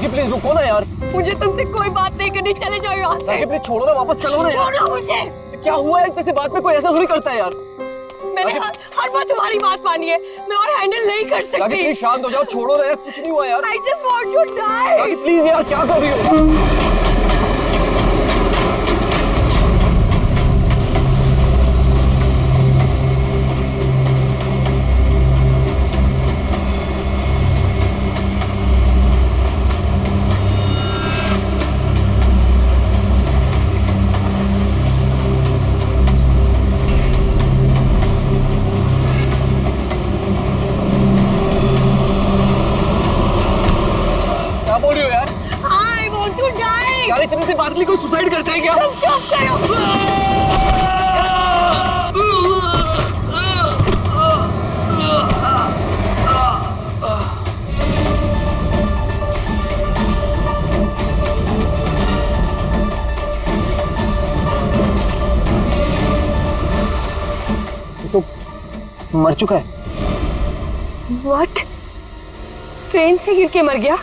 राखी please रुको ना यार। मुझे तुमसे कोई बात नहीं करनी, चले जाओ यहाँ से। राखी प्लीज छोड़ो ना, वापस चलो ना। छोड़ो मुझे। क्या हुआ है, किसी बात में कोई ऐसा थोड़ी करता है यार। मैंने हर बार तुम्हारी बात मानी है, मैं और हैंडल नहीं कर राखी सकती। प्लीज शांत हो जाओ, छोड़ो ना यार, कुछ नहीं हुआ यार। I just want to die। Rakhi please यार, क्या कर रही हो? बोल रही हो यार? I want to die। यार इतने से बात के लिए कोई सुसाइड करता है क्या? तुम चुप करो। तो मर चुका है। What? ट्रेन से गिर के मर गया?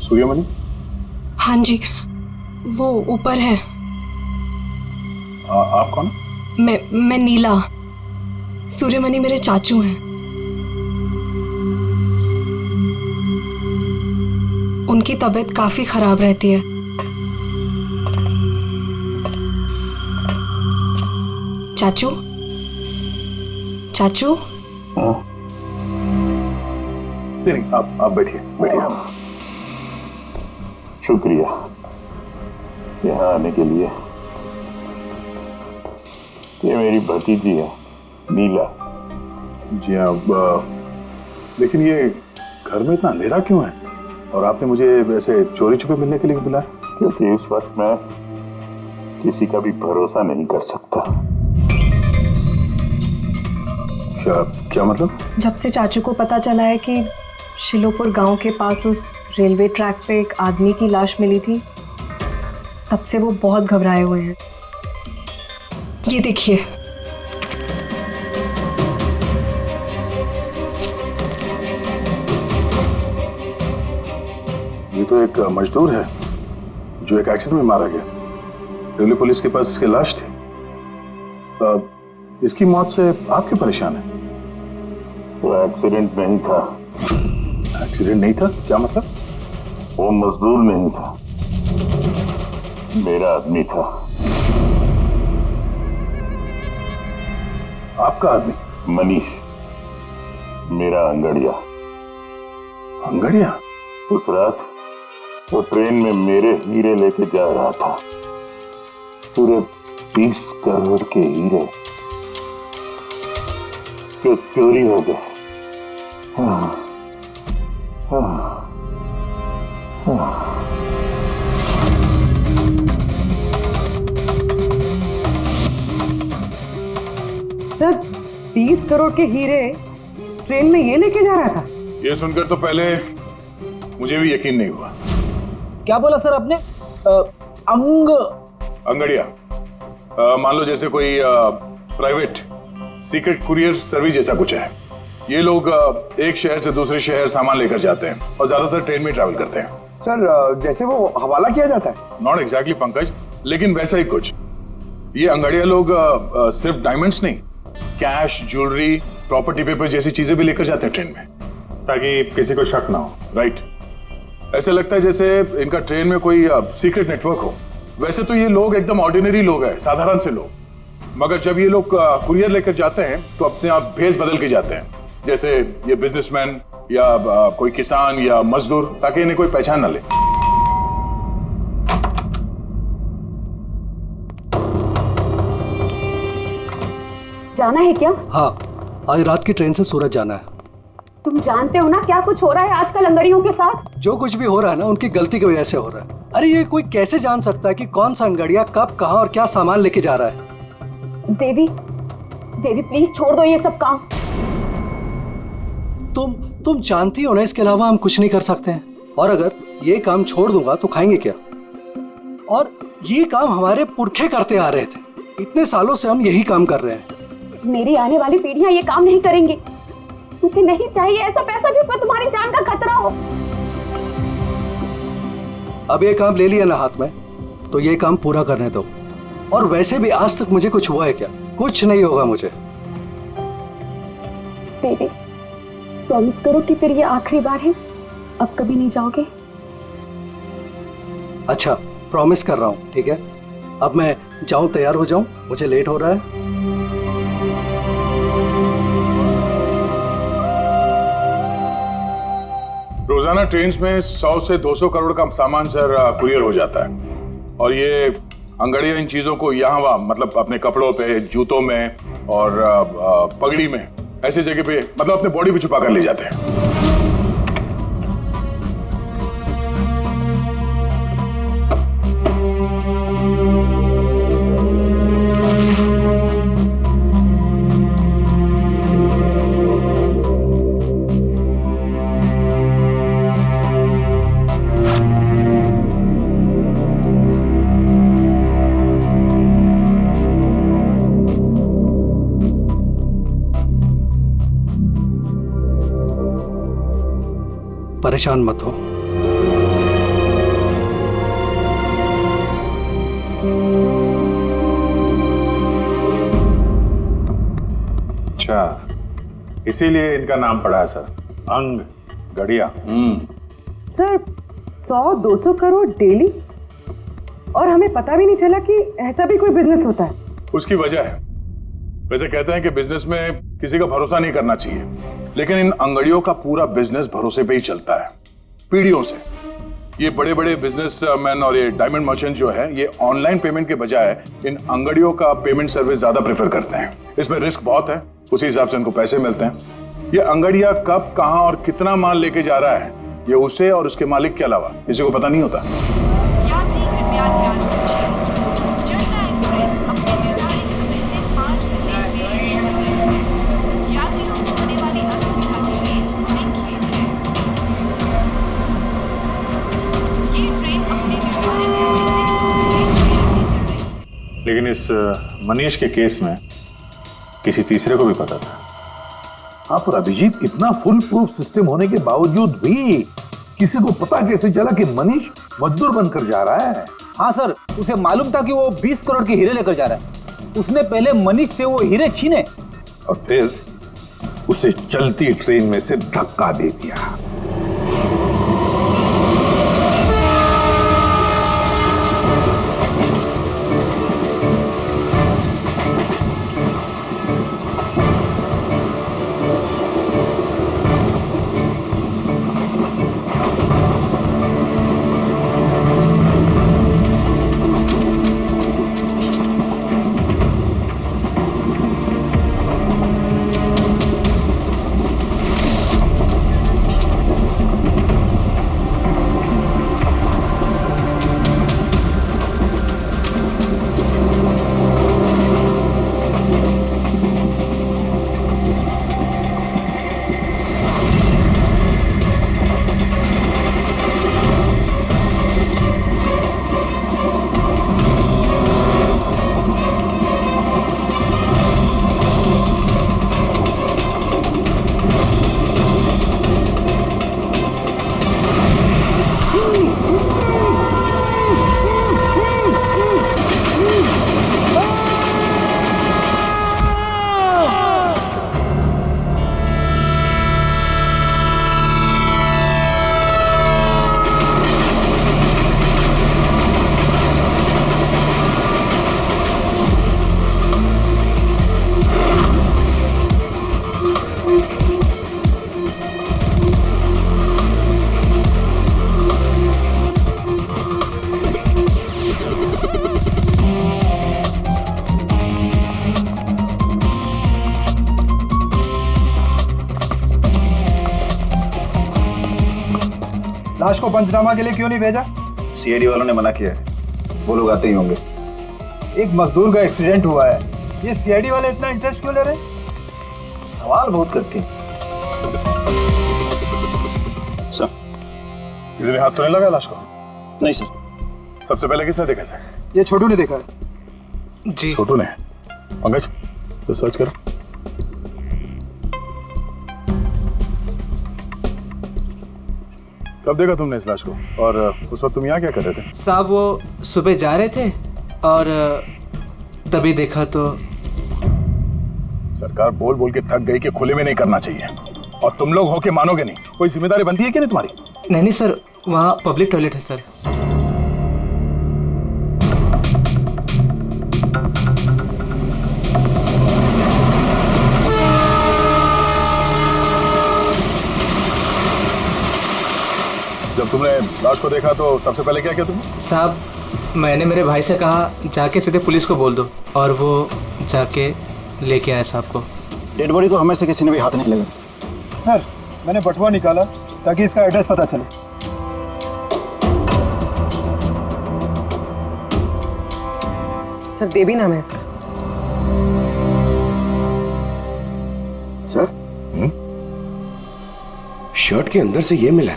सूर्यमणि? हाँ जी, वो ऊपर है। आप कौन? मैं नीला। सूर्यमणि मेरे चाचू हैं। उनकी तबीयत काफी खराब रहती है। चाचू, चाचू। नहीं, आप बैठिए बैठिए। शुक्रिया यहाँ आने के लिए। ये मेरी भतीजी है नीला। जी हाँ, लेकिन ये घर में इतना अंधेरा क्यों है? और आपने मुझे वैसे चोरी छुपे मिलने के लिए बुलाया? क्योंकि इस वक्त मैं किसी का भी भरोसा नहीं कर सकता। क्या मतलब? जब से चाचू को पता चला है कि शिलोपुर गांव के पास उस रेलवे ट्रैक पे एक आदमी की लाश मिली थी, तब से वो बहुत घबराए हुए हैं। ये देखिए। ये तो एक मजदूर है जो एक एक्सीडेंट में मारा गया। रेलवे पुलिस के पास इसकी लाश थी। इसकी मौत से आप क्यों परेशान हैं? वो एक्सीडेंट नहीं था। एक्सीडेंट नहीं था? क्या मतलब? वो मजदूर नहीं था, मेरा आदमी था। आपका आदमी? मनीष, मेरा अंगड़िया। अंगड़िया? उस रात वो ट्रेन में मेरे हीरे लेके जा रहा था। पूरे 20 करोड़ के हीरे जो चोरी हो गए। सर, 30 करोड़ के हीरे ट्रेन में ये लेके जा रहा था? ये सुनकर तो पहले मुझे भी यकीन नहीं हुआ। क्या बोला सर आपने? अंगड़िया, मान लो जैसे कोई प्राइवेट सीक्रेट कुरियर सर्विस जैसा कुछ है। ये लोग एक शहर से दूसरे शहर सामान लेकर जाते हैं और ज्यादातर ट्रेन में ट्रैवल करते हैं। सर, जैसे वो हवाला किया जाता है? नॉट एग्जैक्टली पंकज, लेकिन वैसा ही कुछ। ये अंगड़िया लोग सिर्फ डायमंड्स नहीं, कैश, ज्वेलरी, प्रॉपर्टी पेपर जैसी चीजें भी लेकर जाते हैं ट्रेन में, ताकि किसी को शक ना हो। राइट? ऐसा लगता है जैसे इनका ट्रेन में कोई सीक्रेट नेटवर्क हो। वैसे तो ये लोग एकदम ऑर्डिनरी लोग हैं, साधारण से लोग, मगर जब ये लोग कुरियर लेकर जाते हैं तो अपने आप भेस बदल के जाते हैं, जैसे ये बिजनेसमैन या कोई किसान या मजदूर, ताकि इन्हें कोई पहचान ना ले। जाना है क्या? हाँ, आज रात की ट्रेन से सूरत जाना है। तुम जानते हो ना क्या कुछ हो रहा है आजकल अंगड़ियों के साथ। जो कुछ भी हो रहा है ना उनकी गलती की वजह से हो रहा है। अरे ये कोई कैसे जान सकता है कि कौन सा अंगड़िया कब कहाँ और क्या सामान लेके जा रहा है। देवी देवी प्लीज छोड़ दो ये सब काम। तुम जानती हो ना, इसके अलावा हम कुछ नहीं कर सकते हैं। और अगर ये काम छोड़ दूंगा तो खाएंगे क्या? और ये काम हमारे पुरखे करते आ रहे थे, इतने सालों से हम यही काम कर रहे हैं। मेरी आने वाली पीढ़ियां ये काम नहीं करेंगी। मुझे नहीं चाहिए ऐसा पैसा जिसमें तुम्हारी जान का खतरा हो। अब ये काम ले लिया ना हाथ में, तो ये काम पूरा करने दो। और वैसे भी आज तक मुझे कुछ हुआ है क्या? कुछ नहीं होगा मुझे। देवी प्रॉमिस करो कि फिर ये आखिरी बार है, अब कभी नहीं जाओगे। अच्छा प्रॉमिस कर रहा हूँ, ठीक है। अब मैं जाऊं, तैयार हो जाऊं, मुझे लेट हो रहा है। रोजाना ट्रेन में 100 से 200 करोड़ का सामान सर कुरियर हो जाता है। और ये अंगड़ियां इन चीजों को यहाँ वहाँ, मतलब अपने कपड़ों पे, जूतों में और पगड़ी में, ऐसी जगह पे, मतलब अपने बॉडी पे छुपा कर ले जाते हैं। परेशान मत हो। अच्छा, इसीलिए इनका नाम पड़ा है सर, अंग गड़िया। सर 100-200 करोड़ डेली, और हमें पता भी नहीं चला कि ऐसा भी कोई बिजनेस होता है। उसकी वजह है, वैसे कहते हैं कि बिजनेस में किसी का भरोसा नहीं करना चाहिए, लेकिन इन अंगड़ियों का पूरा बिजनेस भरोसे पे ही चलता है, पीढ़ियों से। ये बड़े बड़े बिजनेसमैन और ये डायमंड मर्चेंट जो है, ये ऑनलाइन पेमेंट के बजाय इन अंगड़ियों का पेमेंट सर्विस ज्यादा प्रेफर करते हैं। इसमें रिस्क बहुत है, उसी हिसाब से उनको पैसे मिलते हैं। ये अंगड़िया कब, कहां और कितना माल लेके जा रहा है, ये उसे और उसके मालिक के अलावा किसी को पता नहीं होता। यात्री कृपया ध्यान दीजिए, जनता एक्सप्रेस अपने निर्धारित समय से 5 घंटे देरी से चल रही है। यात्रियों को होने वाली असुविधा के लिए हमें खेद है। ये ट्रेन अपने निर्धारित समय से 2 घंटे देरी से चल रही है। लेकिन इस मनीष के केस में किसी तीसरे को भी पता था। हाँ, पर अभिजीत, इतना फुल प्रूफ सिस्टम होने के बावजूद भी किसी को पता कैसे चला कि मनीष मजदूर बनकर जा रहा है? हाँ सर, उसे मालूम था कि वो 20 करोड़ के हीरे लेकर जा रहा है। उसने पहले मनीष से वो हीरे छीने और फिर उसे चलती ट्रेन में से धक्का दे दिया। लाश को पंचनामा के लिए क्यों नहीं भेजा? सीआईडी वालों ने मना किया है, वो लोग आते ही होंगे। एक मजदूर का एक्सीडेंट हुआ है, ये सीआईडी वाले इतना इंटरेस्ट क्यों ले रहे? सवाल बहुत करते हैं। सर, किसी ने हाथ तो नहीं लगाया लाश को? नहीं सर। सबसे पहले किसने देखा सर? ये छोटू ने देखा है। जी। छोटू ने? पंकज, तो सर्च करो। कब देखा तुमने इस लाश को? और उस वक्त तुम यहाँ क्या कर रहे थे? साहब वो सुबह जा रहे थे और तभी देखा तो। सरकार बोल बोल के थक गई कि खुले में नहीं करना चाहिए, और तुम लोग हो के मानोगे नहीं। कोई जिम्मेदारी बनती है कि नहीं तुम्हारी? नहीं नहीं सर, वहाँ पब्लिक टॉयलेट है सर। जब तुमने लाश को देखा तो सबसे पहले क्या किया तुमने? साहब मैंने मेरे भाई से कहा जाके सीधे पुलिस को बोल दो, और वो जाके लेके आया साहब को। डेड बॉडी को हमें से किसी ने भी हाथ नहीं लगा। सर, मैंने बटुआ निकाला ताकि इसका एड्रेस पता चले। सर देवी नाम है इसका। सर, शर्ट के अंदर से ये मिला।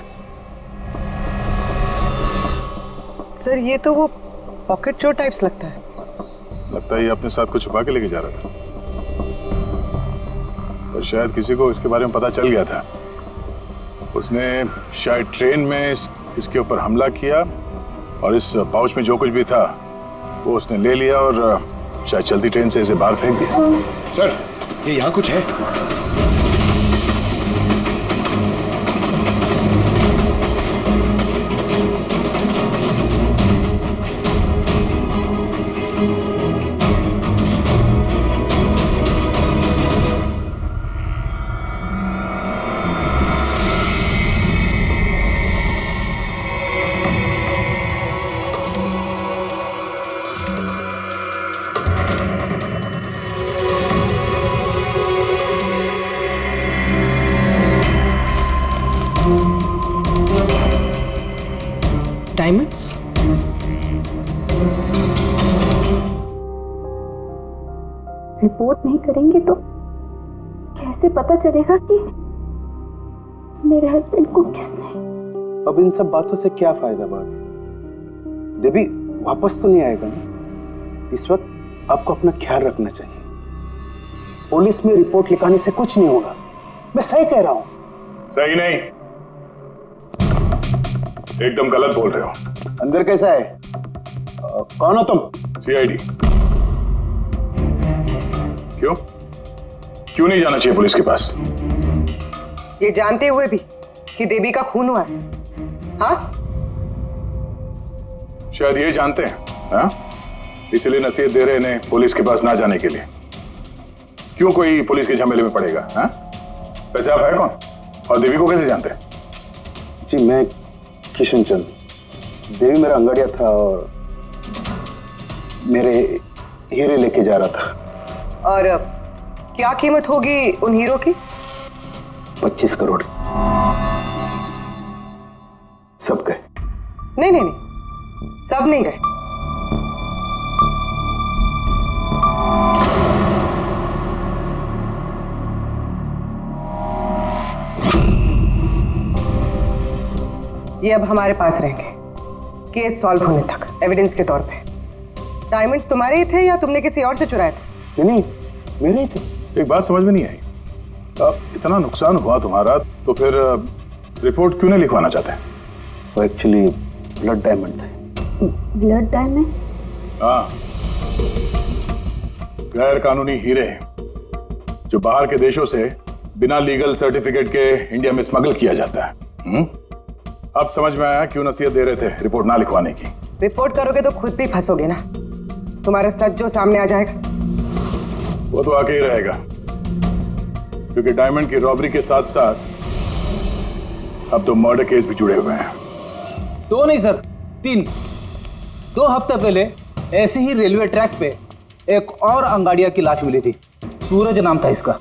सर ये तो वो पॉकेट चोर टाइप्स लगता है। लगता है ये अपने साथ कुछ छुपा के लेके जा रहा था, और शायद किसी को इसके बारे में पता चल गया था। उसने शायद ट्रेन में इसके ऊपर हमला किया, और इस पाउच में जो कुछ भी था वो उसने ले लिया और शायद चलती ट्रेन से इसे बाहर फेंक दिया। सर, ये यहाँ कुछ है। डायमंड्स? रिपोर्ट नहीं करेंगे तो कैसे पता चलेगा कि मेरे हस्बैंड को किसने? अब इन सब बातों से क्या फायदा भाभी? देवी वापस तो नहीं आएगा ना? इस वक्त आपको अपना ख्याल रखना चाहिए। पुलिस में रिपोर्ट लिखाने से कुछ नहीं होगा। मैं सही कह रहा हूँ। सही नहीं, एकदम गलत बोल रहे हो। अंदर कैसा है? कौन हो तुम? सीआईडी। क्यों क्यों नहीं जाना चाहिए पुलिस के पास? ये जानते हुए भी कि देवी का खून हुआ है? हाँ, शायद ये जानते हैं, हाँ? इसलिए नसीहत दे रहे हैं पुलिस के पास ना जाने के लिए। क्यों कोई पुलिस के झमेले में पड़ेगा? हाँ? वैसे आप है कौन, और देवी को कैसे जानते हैं? जी मैं किशन चंद। देवी मेरा अंगड़िया था और मेरे हीरे लेके जा रहा था। और क्या कीमत होगी उन हीरो की? 25 करोड़। सब गए? नहीं नहीं नहीं, सब नहीं गए। ये अब हमारे पास रहेंगे केस सॉल्व होने तक, एविडेंस के तौर पे। डायमंड्स तुम्हारे ही थे या तुमने किसी और से चुराए थे? नहीं, मेरे ही थे। एक बात समझ में नहीं आई, अब इतना नुकसान हुआ तुम्हारा तो फिर रिपोर्ट क्यों नहीं लिखवाना चाहते? वो एक्चुअली ब्लड डायमंड थे। Blood diamond? हाँ, गैर कानूनी हीरे जो बाहर के देशों से बिना लीगल सर्टिफिकेट के इंडिया में स्मगल किया जाता है। अब समझ में आया क्यों नसीहत दे रहे थे रिपोर्ट ना लिखवाने की। रिपोर्ट करोगे तो खुद भी फंसोगे ना, तुम्हारा सच जो सामने आ जाएगा। वो तो आके ही रहेगा, क्योंकि डायमंड की रॉबरी के साथ साथ अब तो मर्डर केस भी जुड़े हुए हैं। 2 नहीं सर, 3। 2 हफ्ते पहले ऐसे ही रेलवे ट्रैक पे एक और अंगाड़िया की लाश मिली थी। सूरज नाम था इसका।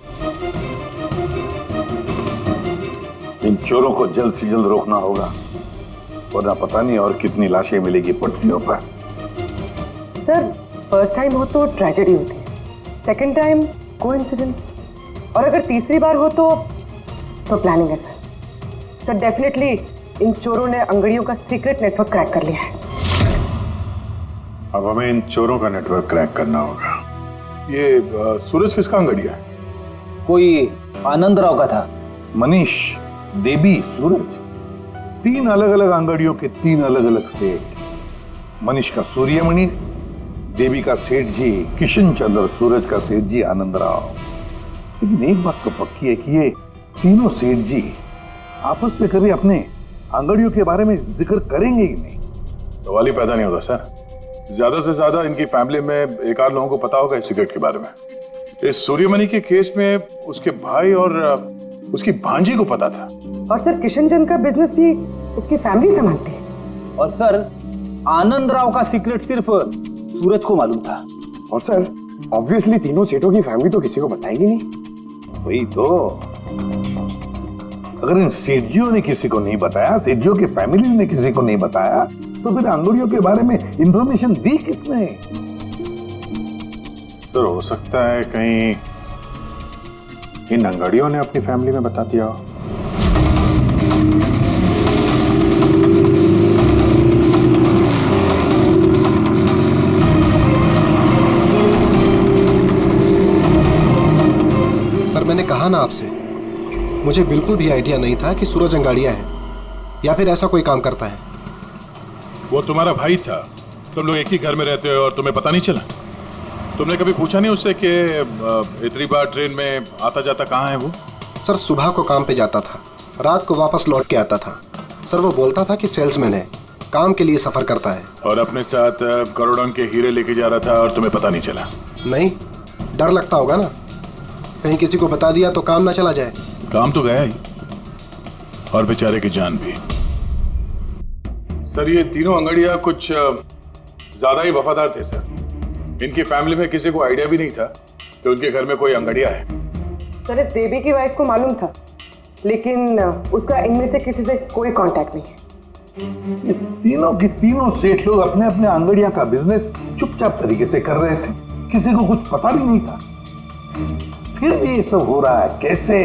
इन चोरों को जल्द से जल्द रोकना होगा, वरना पता नहीं और कितनी लाशें मिलेगी पटरियों पर। सर फर्स्ट टाइम हो तो ट्रेजेडी होती है, सेकंड टाइम कोइंसिडेंस, और अगर तीसरी बार हो तो प्लानिंग है सर डेफिनेटली इन चोरों ने अंगड़ियों का सीक्रेट नेटवर्क क्रैक कर लिया है। अब हमें इन चोरों का नेटवर्क क्रैक करना होगा। ये सूरज किसका अंगड़िया है? कोई आनंद राव का था। मनीष, देवी, सूरज, 3 अलग अलग अंगड़ियों के 3 अलग अलग सेठ। मनीष का सूर्यमणि, देवी का सेठ जी किशन चंद्र, सूरज का सेठ जी आनंद राव। लेकिन एक बात तो पक्की है कि ये तीनों सेठ जी आपस में कभी अपने अंगड़ियों के बारे में जिक्र करेंगे ही नहीं। सवाल ही पैदा नहीं होता सर। ज्यादा से ज्यादा इनकी फैमिली में एक आध लोगों को पता होगा इस सिगरेट के बारे में। इस सूर्यमणि के केस में उसके भाई और उसकी भांजी को पता था। और सर किशन चंद का बिजनेस भी उसकी फैमिली संभालती है। और सर आनंद राव का सीक्रेट सिर्फ सूरज को मालूम था। और सर ऑब्वियसली तीनों सेठों की फैमिली तो किसी को बताएगी नहीं। वही तो, अगर इन सेठियों ने किसी को नहीं बताया, सेठियों की फैमिली ने किसी को नहीं बताया, तो फिर अंगड़ियों के बारे में इंफॉर्मेशन दी किसने? तो हो सकता है कहीं इन अंगड़ियों ने अपनी फैमिली में बता दिया हो। सर मैंने कहा ना आपसे, मुझे बिल्कुल भी आइडिया नहीं था कि सूरज अंगाड़िया है या फिर ऐसा कोई काम करता है। वो तुम्हारा भाई था, तुम लोग एक ही घर में रहते हो और तुम्हें पता नहीं चला? तुमने कभी पूछा नहीं उससे कि इतनी बार ट्रेन में आता जाता कहाँ है वो? सर सुबह को काम पे जाता था, रात को वापस लौट के आता था। सर वो बोलता था कि सेल्समैन है, काम के लिए सफर करता है। और अपने साथ करोड़ों के हीरे लेके जा रहा था और तुम्हें पता नहीं चला? नहीं, डर लगता होगा ना, कहीं किसी को बता दिया तो काम ना चला जाए। काम तो गया ही, और बेचारे की जान भी। सर ये तीनों अंगड़िया कुछ ज्यादा ही वफादार थे सर। इनकी फैमिली में किसी को आइडिया भी नहीं था कि उनके घर में कोई अंगड़िया है। सर इस देवी की वाइफ को मालूम था, लेकिन उसका इनमें से किसी से कोई कांटेक्ट नहीं है। ये तीनों की तीनों सेठ लोग अपने अपने अंगड़िया का बिजनेस चुपचाप तरीके से कर रहे थे, किसी को कुछ पता भी नहीं था। फिर ये सब हो रहा है कैसे?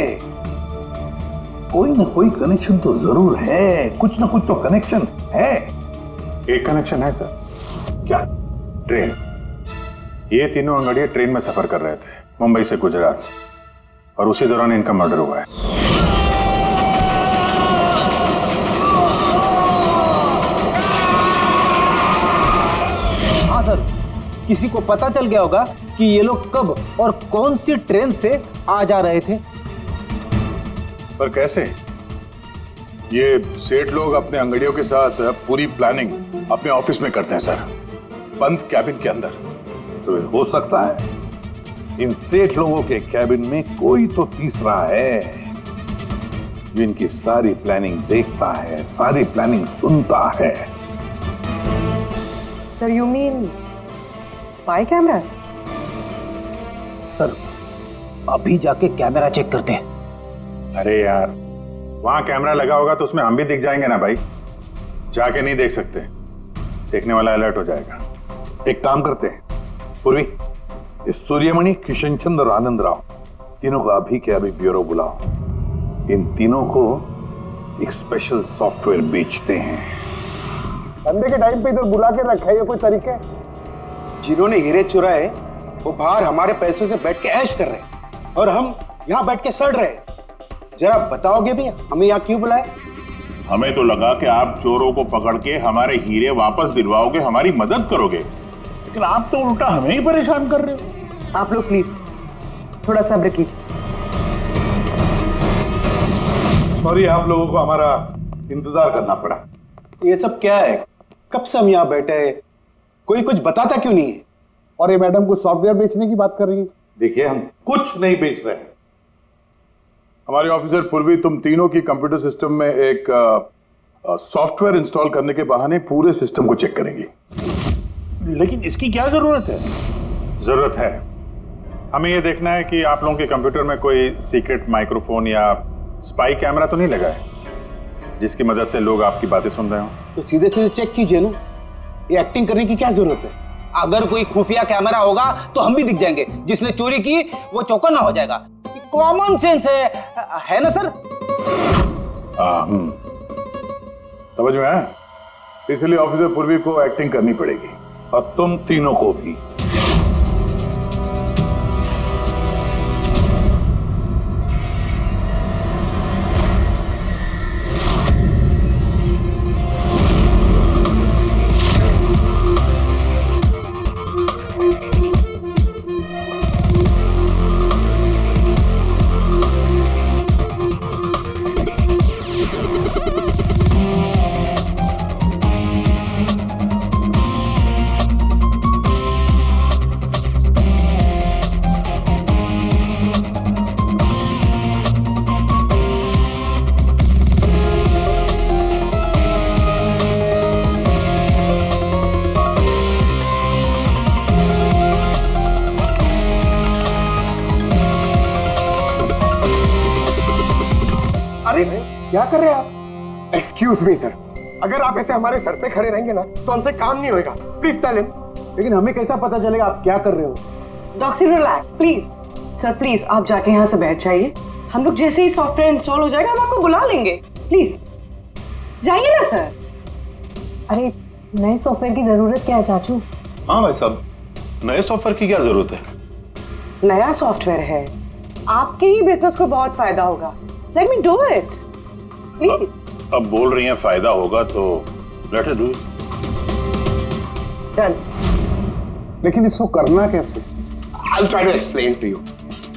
कोई ना कोई कनेक्शन तो जरूर है, कुछ ना कुछ तो कनेक्शन है। एक कनेक्शन है सर। क्या? ट्रेन। ये तीनों अंगड़िया ट्रेन में सफर कर रहे थे मुंबई से गुजरात, और उसी दौरान इनका मर्डर हुआ है। हाँ सर, किसी को पता चल गया होगा कि ये लोग कब और कौन सी ट्रेन से आ जा रहे थे। पर कैसे? ये सेठ लोग अपने अंगड़ियों के साथ पूरी प्लानिंग अपने ऑफिस में करते हैं सर, बंद कैबिन के अंदर। तो हो सकता है इन सेठ लोगों के कैबिन में कोई तो तीसरा है जो इनकी सारी प्लानिंग देखता है, सारी प्लानिंग सुनता है। Sir you mean spy cameras? Sir अभी जाके कैमरा चेक करते हैं। अरे यार, वहां कैमरा लगा होगा तो उसमें हम भी दिख जाएंगे ना भाई। जाके नहीं देख सकते, देखने वाला अलर्ट हो जाएगा। एक काम करते हैं पूर्वी, इस सूर्यमणि, किशन चंद्र और आनंद राव तीनों को अभी के अभी ब्यूरो बुलाओ। इन तीनों को एक स्पेशल सॉफ्टवेयर बेचते हैं। संडे के टाइम पे इधर बुला के रखा है, ये कोई तरीका है? जिन्होंने हीरे चुराए वो बाहर हमारे पैसों से बैठ के ऐश कर रहे हैं और हम यहाँ बैठ के सड़ रहे हैं। जरा बताओगे भी हमें यहाँ क्यों बुलाए? हमें तो लगा कि आप चोरों को पकड़ के हमारे हीरे वापस दिलवाओगे, हमारी मदद करोगे, लेकिन आप तो उल्टा हमें ही परेशान कर रहे हो। आप लोग प्लीज थोड़ा सब्र कीजिए। सॉरी, आप लोगों को हमारा इंतजार करना पड़ा। ये सब क्या है? कब से हम यहाँ बैठे हैं, कोई कुछ बताता क्यों नहीं है? और ये मैडम कुछ सॉफ्टवेयर बेचने की बात कर रही है। देखिए, हम कुछ नहीं बेच रहे हैं। हमारे ऑफिसर पूर्वी तुम तीनों की कंप्यूटर सिस्टम में एक सॉफ्टवेयर इंस्टॉल करने के बहाने पूरे सिस्टम को चेक करेंगी। लेकिन इसकी क्या जरूरत है? जरूरत है, हमें यह देखना है कि आप लोगों के कंप्यूटर में कोई सीक्रेट माइक्रोफोन या स्पाई कैमरा तो नहीं लगा है। जिसकी मदद से लोग आपकी बातें सुन रहे हो। तो सीधे सीधे चेक कीजिए ना, ये एक्टिंग करने की क्या जरूरत है? अगर कोई खुफिया कैमरा होगा तो हम भी दिख जाएंगे, जिसने चोरी की वो चौकन्ना हो जाएगा। कॉमन सेंस है ना सर? समझ में आया? इसलिए ऑफिसर पूर्वी को एक्टिंग करनी पड़ेगी और तुम तीनों को भी। क्या कर रहे हैं आप? एक्सक्यूज मी सर, अगर आप ऐसे हमारे सर पे खड़े रहेंगे ना तो हमसे काम नहीं होगा। Please tell him. लेकिन हमें कैसा पता चलेगा आप क्या कर रहे हो? Doctor relax please. Sir please आप जाके यहाँ से बैठ जाइए, हम लोग जैसे ही सॉफ्टवेयर इंस्टॉल हो जाएगा हम आपको बुला लेंगे। प्लीज जाइए ना सर। अरे नए सॉफ्टवेयर की जरूरत क्या है चाचू? हाँ भाई साहब, नए सॉफ्टवेयर की क्या जरूरत है? नया सॉफ्टवेयर है, आपके ही बिजनेस को बहुत फायदा होगा। Let me do it please. अब बोल रही हैं फायदा होगा तो let us do it. Done. लेकिन इसको करना कैसे? I'll try to explain to you.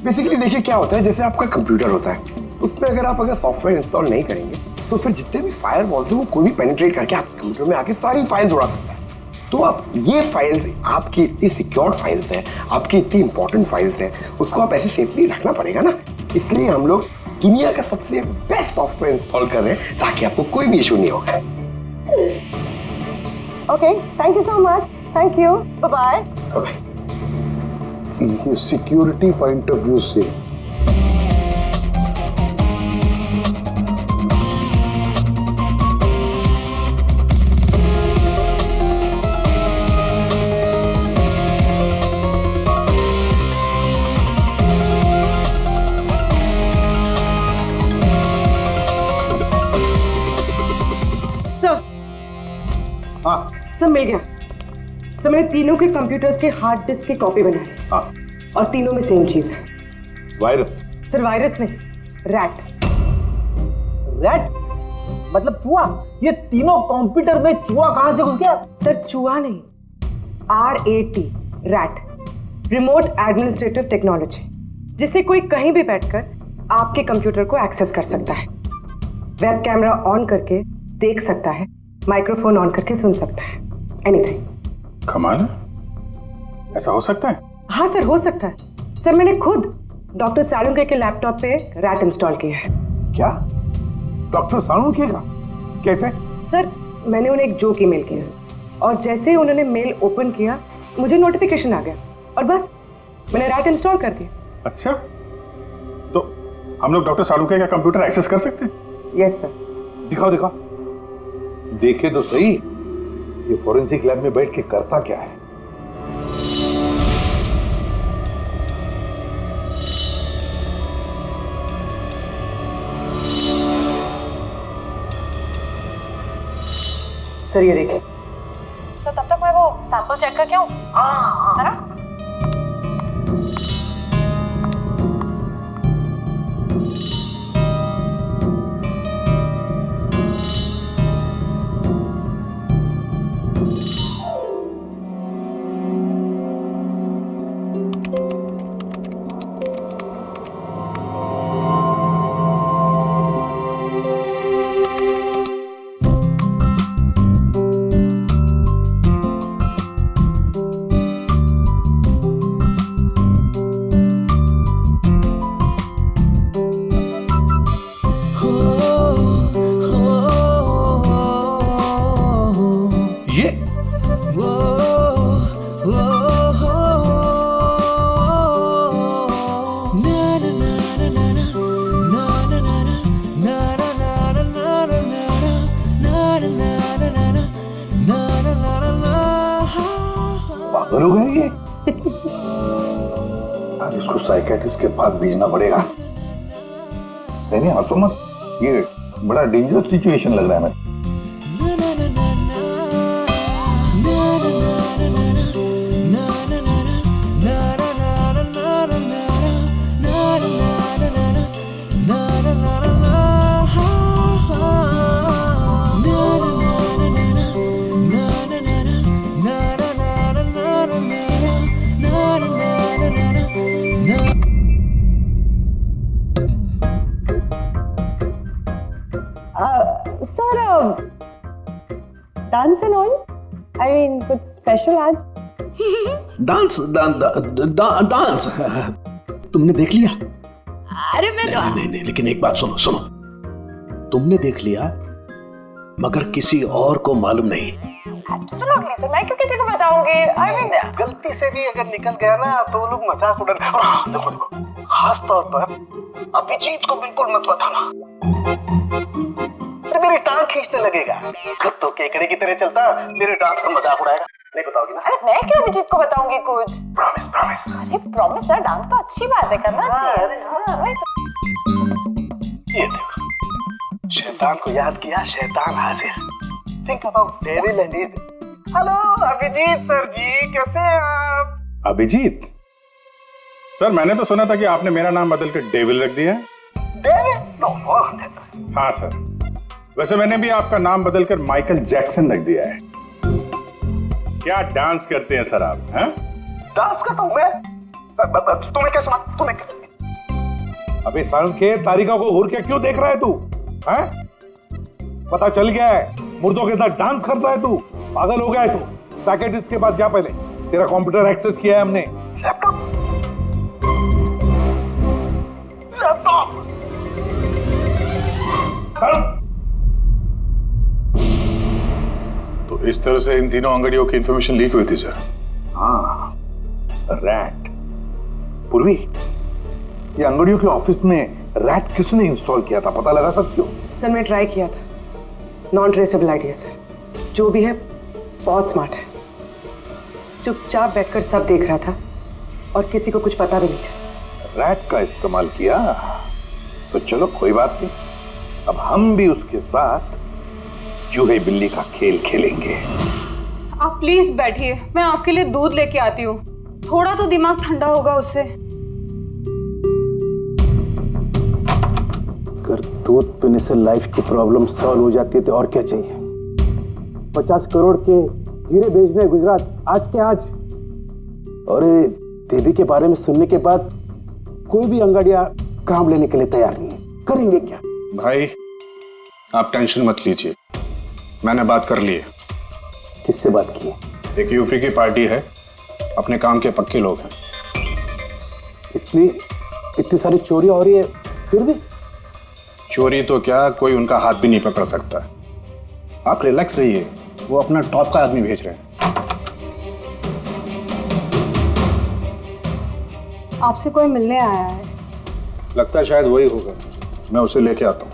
Basically देखिए क्या होता है, जैसे आपका कंप्यूटर होता है, उसमें अगर सॉफ्टवेयर इंस्टॉल नहीं करेंगे तो फिर जितने भी फायरवॉल्स हैं वो कोई भी पेनिट्रेट करके आपके कंप्यूटर में आके सारी फाइल्स उड़ा सकता है। तो आप ये फाइल्स, आपकी इतनी सिक्योर्ड फाइल्स हैं, आपकी इतनी इंपॉर्टेंट फाइल्स हैं, उसको आप ऐसे सेफली रखना पड़ेगा ना। इसलिए हम लोग दुनिया का सबसे बेस्ट सॉफ्टवेयर इंस्टॉल कर रहे हैं ताकि आपको कोई भी इशू नहीं होगा। Okay, thank you so much. Thank you, bye bye. ये सिक्योरिटी पॉइंट ऑफ व्यू से सब मिल गया। सर मैंने तीनों के कंप्यूटर्स के हार्ड डिस्क की कॉपी बनाई। हाँ। और तीनों में सेम चीज है। वायरस? सर वायरस नहीं, रैट। रैट मतलब चूहा? ये तीनों कंप्यूटर में चूहा कहां से घुस गया? सर चूहा नहीं, RAT, rat, remote administrative technology, जिससे कोई कहीं भी बैठकर आपके कंप्यूटर को एक्सेस कर सकता है, वेब कैमरा ऑन करके देख सकता है, माइक्रोफोन ऑन करके सुन सकता है, एनीथिंग। कमाल है, ऐसा हो सकता है? हाँ सर हो सकता है। सर मैंने खुद डॉक्टर सालुंके के लैपटॉप पे रैट इंस्टॉल किया है। क्या? डॉक्टर सालुंके का? कैसे? सर मैंने उन्हें एक जोक ईमेल किया और जैसे ही उन्होंने मेल ओपन किया मुझे नोटिफिकेशन आ गया और बस मैंने रैट इंस्टॉल कर दिया। अच्छा, तो हम लोग डॉक्टर सालुंके का कंप्यूटर एक्सेस कर सकते हैं? Yes sir. दिखाओ दिखाओ, देखे तो सही ये फोरेंसिक लैब में बैठ के करता क्या है। सर ये देखिए। तो तब तक मैं वो सैंपल चेक करके आऊं? है ना? पागल हो गए ये? अब इसको साइकेट्रिस्ट के पास भेजना पड़ेगा। नहीं हंसो मत, ये बड़ा डेंजरस सिचुएशन लग रहा है। मैं dance and all, I mean कुछ स्पेशल आज? डांस डांस तुमने देख लिया? अरे मैं तो नहीं, लेकिन एक बात सुनो, तुमने देख लिया मगर किसी और को मालूम नहीं। एब्सोल्युटली सर, मैं क्यों किसी को बताऊंगी? आई मीन गलती से भी अगर निकल गया ना तो वो लोग मजाक उड़ा। और हाँ, देखो खास तौर पर अभिजीत को बिल्कुल मत बताना, मेरी टांग खींचने लगेगा। खुद तो केकड़े की तरह चलता, मेरे डांस का मजाक उड़ाएगा। नहीं बताओगी ना? अरे मैं क्यों अभिजीत को बताऊंगी कुछ? प्रॉमिस। अरे प्रॉमिस सर, डांस तो अच्छी बात है, करना चाहिए। ये देखो, शैतान को याद किया, शैतान हाजिर। Think about devil and his. Hello Abhijit sir ji, कैसे हैं आप? अभिजीत सर, मैंने तो सुना था कि आपने मेरा नाम बदल कर डेविल रख दिया है। डेविल? नो। हाँ सर, वैसे मैंने भी आपका नाम बदलकर माइकल जैक्सन रख दिया है। क्या डांस करते हैं सर आप? हैं? डांस करता हूँ मैं? तुम्हें क्या सुना? तुम्हें अबे के तारिका को घूर के क्यों देख रहा है तू? हैं? पता चल गया है, मुर्दों के साथ डांस करता है तू। पागल हो गया है तू। साइकियाट्रिस्ट के पास जा पहले, तेरा कंप्यूटर एक्सेस किया है हमने। लैपटॉप तो इस तरह से इन तीनों अंगड़ियों की इंफॉर्मेशन लीक हुई थी सर। हाँ, रैट। पूर्वी, ये अंगड़ियों के ऑफिस में रैट किसने इंस्टॉल किया था, पता लगा सकते हो? सर मैं ट्राई किया था, नॉन ट्रेसेबल आइडिया सर। जो भी है बहुत स्मार्ट है, चुपचाप बैठकर सब देख रहा था और किसी को कुछ पता भी नहीं चला। रैट का इस्तेमाल किया तो चलो कोई बात नहीं, अब हम भी उसके साथ चूहे बिल्ली का खेल खेलेंगे। आप प्लीज बैठिए, मैं आपके लिए दूध लेके आती हूँ, थोड़ा तो दिमाग ठंडा होगा उससे। अगर दूध पीने से लाइफ की प्रॉब्लम सॉल्व हो जाती है तो और क्या चाहिए। 50 करोड़ के हीरे भेजने गुजरात आज के आज, और देवी के बारे में सुनने के बाद कोई भी अंगड़िया काम लेने के लिए तैयार नहीं है। करेंगे क्या? भाई आप टेंशन मत लीजिए, मैंने बात कर ली है। किससे बात की? एक यूपी की पार्टी है, अपने काम के पक्के लोग हैं। इतनी सारी चोरियां हो रही है फिर भी? चोरी तो क्या, कोई उनका हाथ भी नहीं पकड़ सकता। आप रिलैक्स रहिए, वो अपना टॉप का आदमी भेज रहे हैं। आपसे कोई मिलने आया है? लगता है शायद वही होगा, मैं उसे लेके आता हूँ।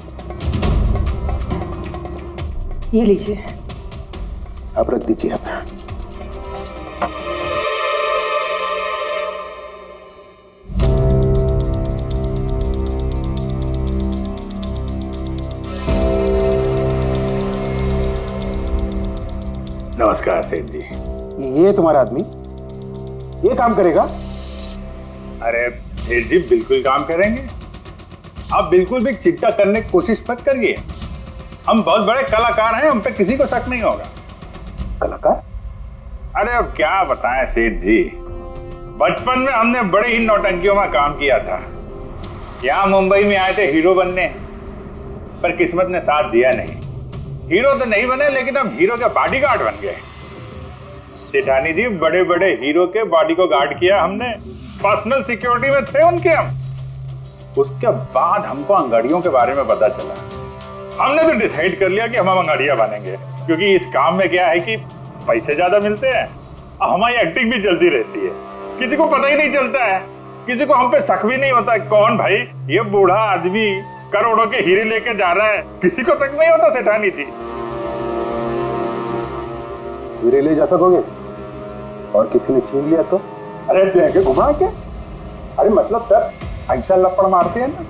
ये लीजिए। आप रख दीजिए। आप नमस्कार सेठ जी। ये तुम्हारा आदमी ये काम करेगा? अरे सेठ जी बिल्कुल काम करेंगे, आप बिल्कुल भी चिंता करने की कोशिश मत करिए। हम बहुत बड़े कलाकार हैं, हम पे किसी को शक नहीं होगा। कलाकार? अरे अब क्या बताएं सेठ जी, बचपन में हमने बड़े ही नौटंकियों में काम किया था। यहाँ मुंबई में आए थे हीरो बनने, पर किस्मत ने साथ दिया नहीं। हीरो तो नहीं बने, लेकिन अब हीरो के बॉडीगार्ड बन गए। सेठानी जी, बड़े बड़े हीरो के बॉडी को गार्ड किया हमने, पर्सनल सिक्योरिटी में थे उनके हम। उसके बाद हमको अंगड़ियों के बारे में पता चला, हमने तो डिसाइड कर लिया कि हम अंगड़िया बनेंगे, क्योंकि इस काम में क्या है कि पैसे ज्यादा मिलते हैं और हमारी एक्टिंग भी चलती रहती है। किसी को पता ही नहीं चलता है, किसी को हम पे शक भी नहीं होता। कौन भाई ये बूढ़ा आदमी करोड़ों के हीरे लेके जा रहा है, किसी को शक नहीं होता। सेठानी थी, हीरे ले जा सकोगे? और किसी ने छीन लिया तो? अरे देंगे घुमा के। अरे मतलब सर ऐसा लपड़ मारते हैं ना,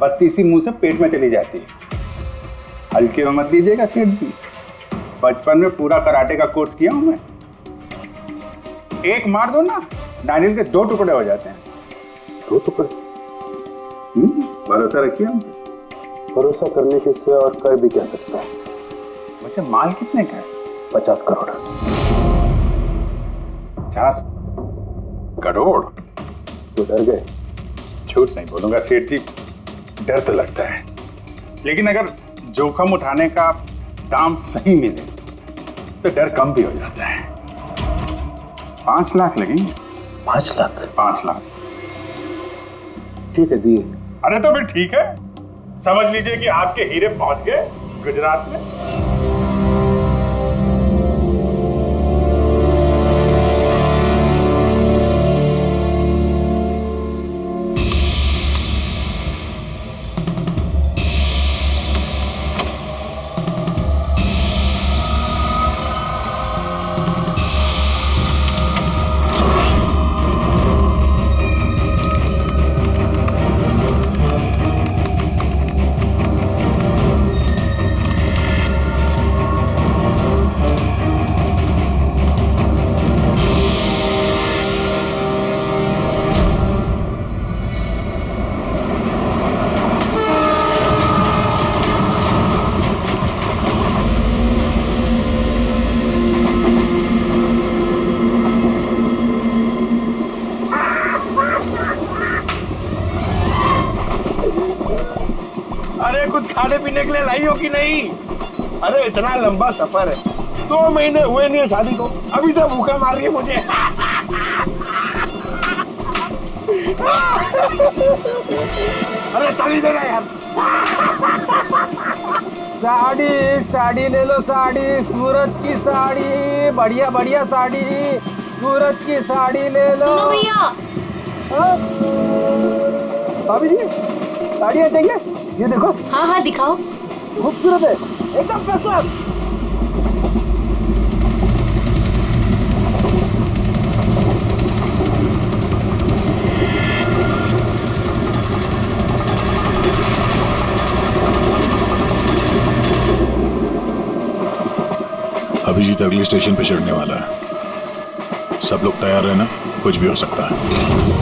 बत्ती इसी मुंह से पेट में चली जाती है। हल्के में मत लीजिएगा सेठ जी, बचपन में पूरा कराटे का कोर्स किया हूं मैं। एक मार दो ना, नारियल के 2 टुकड़े हो जाते हैं। 2 टुकड़े? भरोसा रखिए हम। भरोसा करने के सिवा और कर भी क्या सकता है? वैसे माल कितने का है? 50 करोड़। 50 करोड़? तो डर गए? झूठ नहीं बोलूंगा सेठ जी, डर तो लगता है, लेकिन अगर जोखिम उठाने का दाम सही मिले तो डर कम भी हो जाता है। 5 लाख लगेंगे। 5 लाख? 5 लाख। ठीक है, दिए। अरे तो फिर ठीक है, समझ लीजिए कि आपके हीरे पहुंच गए गुजरात में। अरे कुछ खाने पीने के लिए लाई हो कि नहीं? अरे इतना लंबा सफर है, 2 महीने हुए नहीं है शादी को, अभी से भूखा मार रही है मुझे। अरे साड़ी देना यार। साड़ी साड़ी ले लो, साड़ी सूरज की साड़ी, बढ़िया बढ़िया साड़ी, सूरज की साड़ी ले लो। सुनो भैया। भाभी जी साड़ियाँ चाहिए? ये देखो। हाँ हाँ दिखाओ। खूबसूरत है, एकदम फर्स्ट क्लास। अभिजीत अगले स्टेशन पे चढ़ने वाला है, सब लोग तैयार रहना, कुछ भी हो सकता है।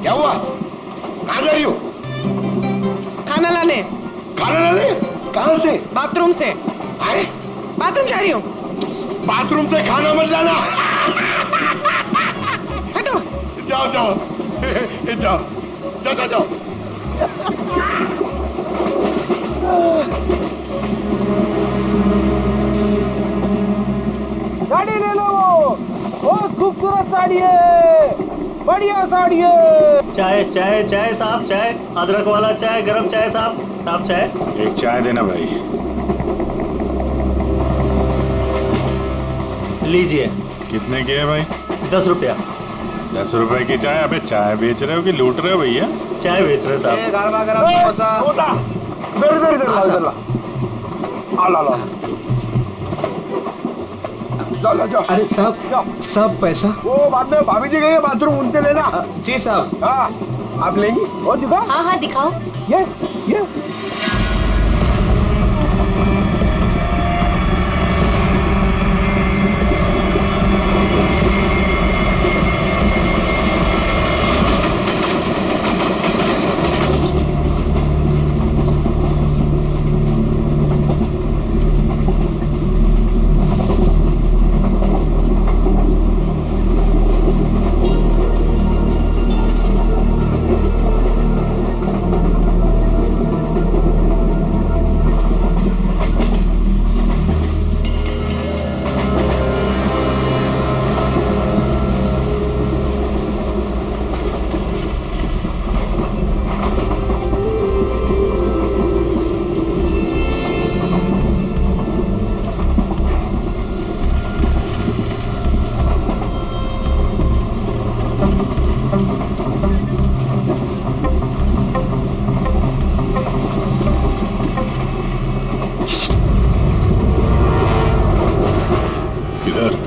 क्या हुआ? कहाँ जा रही हो? खाना लाने। खाना लाने? कहाँ से? बाथरूम से। आए? बाथरूम जा रही हूँ। बाथरूम से खाना मत लाना। हटो। जाओ जाओ जाओ जाओ जाओ जाओ। साड़ी ले लो, बहुत खूबसूरत साड़ी है, बढ़िया साड़ी है। चाय चाय चाय साहब, चाय अदरक वाला चाय, गरम चाय साहब। साहब चाय। एक चाय देना भाई। लीजिए। कितने की है भाई? 10 रुपया। 10 रुपए की चाय? अबे चाय बेच रहे हो कि लूट रहे हो भैया? चाय बेच रहे साहब। गरमा गरम समोसा। ला ला जाओ जाओ जाओ। अरे साहब साहब पैसा वो बाद में भाभी जी गई है बाथरूम, उनसे लेना। जी साहब। हाँ आप लेंगी और दिखाओ। हाँ हाँ दिखाओ। ये इधर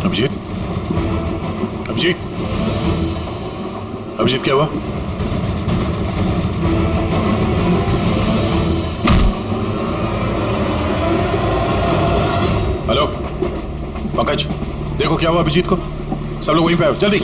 अभिजीत, अभिजीत, अभिजीत क्या हुआ? हेलो पंकज, देखो क्या हुआ अभिजीत को। सब लोग वहीं पे आओ जल्दी।